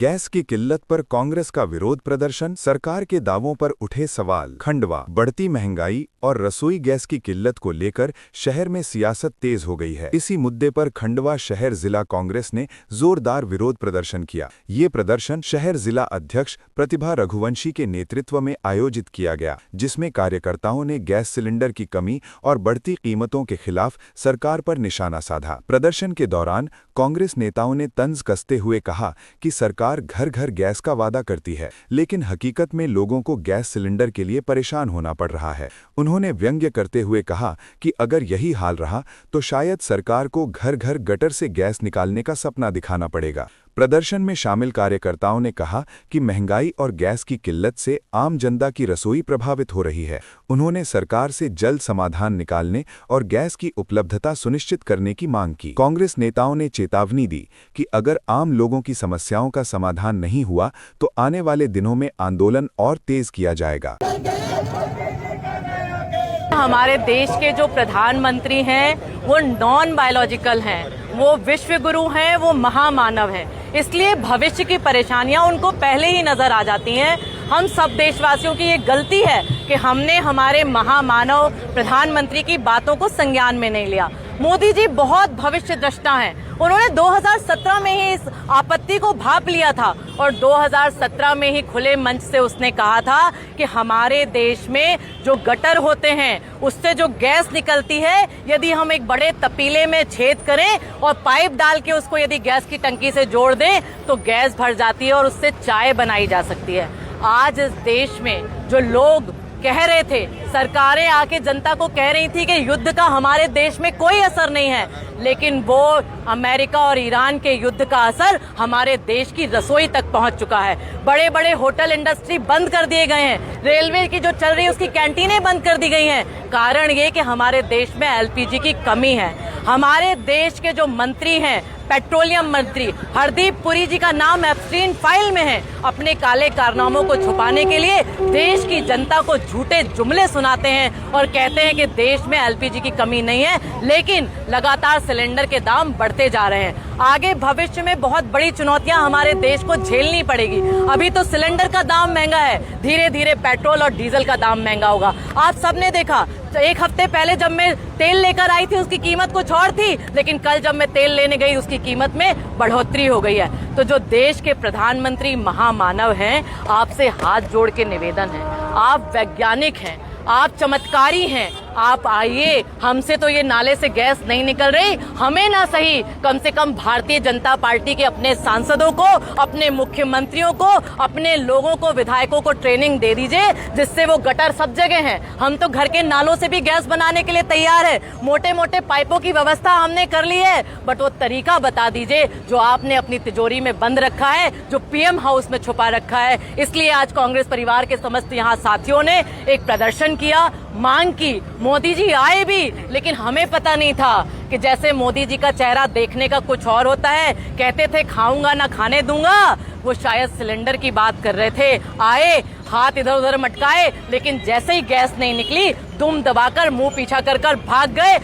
Gas की किल्लत पर कांग्रेस का विरोध प्रदर्शन, सरकार के दावों पर उठे सवाल। खंडवा, बढ़ती महंगाई और रसोई गैस की किल्लत को लेकर शहर में सियासत तेज हो गई है। इसी मुद्दे पर खंडवा शहर जिला कांग्रेस ने जोरदार विरोध प्रदर्शन किया। ये प्रदर्शन शहर जिला अध्यक्ष प्रतिभा रघुवंशी के नेतृत्व में आयोजित किया गया, जिसमें कार्यकर्ताओं ने गैस सिलेंडर की कमी और बढ़ती कीमतों के खिलाफ सरकार पर निशाना साधा। प्रदर्शन के दौरान कांग्रेस नेताओं ने तंज कसते हुए कहा कि सरकार घर घर गैस का वादा करती है, लेकिन हकीकत में लोगों को गैस सिलेंडर के लिए परेशान होना पड़ रहा है। उन्होंने व्यंग्य करते हुए कहा कि अगर यही हाल रहा तो शायद सरकार को घर घर गटर से गैस निकालने का सपना दिखाना पड़ेगा। प्रदर्शन में शामिल कार्यकर्ताओं ने कहा कि महंगाई और गैस की किल्लत से आम जनता की रसोई प्रभावित हो रही है। उन्होंने सरकार से जल्द समाधान निकालने और गैस की उपलब्धता सुनिश्चित करने की मांग की। कांग्रेस नेताओं ने चेतावनी दी कि अगर आम लोगों की समस्याओं का समाधान नहीं हुआ तो आने वाले दिनों में आंदोलन और तेज किया जाएगा। हमारे देश के जो प्रधानमंत्री हैं वो नॉन बायोलॉजिकल हैं, वो विश्व गुरु हैं, वो महामानव हैं, इसलिए भविष्य की परेशानियां उनको पहले ही नजर आ जाती हैं। हम सब देशवासियों की ये गलती है कि हमने हमारे महामानव प्रधानमंत्री की बातों को संज्ञान में नहीं लिया। मोदी जी बहुत भविष्य दृष्टा हैं। उन्होंने 2017 में ही इस आपत्ति को भांप लिया था और 2017 में ही खुले मंच से उसने कहा था कि हमारे देश में जो गटर होते हैं उससे जो गैस निकलती है, यदि हम एक बड़े तपीले में छेद करें और पाइप डाल के उसको यदि गैस की टंकी से जोड़ दें तो गैस भर जाती है और उससे चाय बनाई जा सकती है। आज इस देश में जो लोग कह रहे थे, सरकारें आके जनता को कह रही थी कि युद्ध का हमारे देश में कोई असर नहीं है, लेकिन वो अमेरिका और ईरान के युद्ध का असर हमारे देश की रसोई तक पहुंच चुका है। बड़े बड़े होटल इंडस्ट्री बंद कर दिए गए हैं, रेलवे की जो चल रही है उसकी कैंटीनें बंद कर दी गई हैं। कारण ये कि हमारे देश में एलपीजी की कमी है। हमारे देश के जो मंत्री हैं, पेट्रोलियम मंत्री हरदीप पुरी जी का नाम एब्सट्रीन फाइल में है। अपने काले कारनामों को छुपाने के लिए देश की जनता को झूठे जुमले सुनाते हैं और कहते हैं कि देश में एलपीजी की कमी नहीं है, लेकिन लगातार सिलेंडर के दाम बढ़ते जा रहे हैं। आगे भविष्य में बहुत बड़ी चुनौतियां हमारे देश को झेलनी पड़ेगी। अभी तो सिलेंडर का दाम महंगा है, धीरे धीरे पेट्रोल और डीजल का दाम महंगा होगा। आप सबने देखा, एक हफ्ते पहले जब मैं तेल लेकर आई थी उसकी कीमत कुछ और थी, लेकिन कल जब मैं तेल लेने गई उसकी कीमत में बढ़ोतरी हो गई है। तो जो देश के प्रधानमंत्री महामानव हैं, आपसे हाथ जोड़ के निवेदन है, आप वैज्ञानिक हैं, आप चमत्कारी हैं, आप आइए। हमसे तो ये नाले से गैस नहीं निकल रही, हमें ना सही, कम से कम भारतीय जनता पार्टी के अपने सांसदों को, अपने मुख्यमंत्रियों को, अपने लोगों को, विधायकों को ट्रेनिंग दे दीजिए, जिससे वो गटर सब जगह हैं। हम तो घर के नालों से भी गैस बनाने के लिए तैयार है, मोटे मोटे पाइपों की व्यवस्था हमने कर ली है, बट वो तरीका बता दीजिए जो आपने अपनी तिजोरी में बंद रखा है, जो पीएम हाउस में छुपा रखा है। इसलिए आज कांग्रेस परिवार के समस्त यहाँ साथियों ने एक प्रदर्शन किया, मांग की। मोदी जी आए भी, लेकिन हमें पता नहीं था कि जैसे मोदी जी का चेहरा देखने का कुछ और होता है। कहते थे खाऊंगा ना खाने दूंगा, वो शायद सिलेंडर की बात कर रहे थे। आए, हाथ इधर उधर मटकाए, लेकिन जैसे ही गैस नहीं निकली, दुम दबाकर मुंह पीछा कर भाग गए।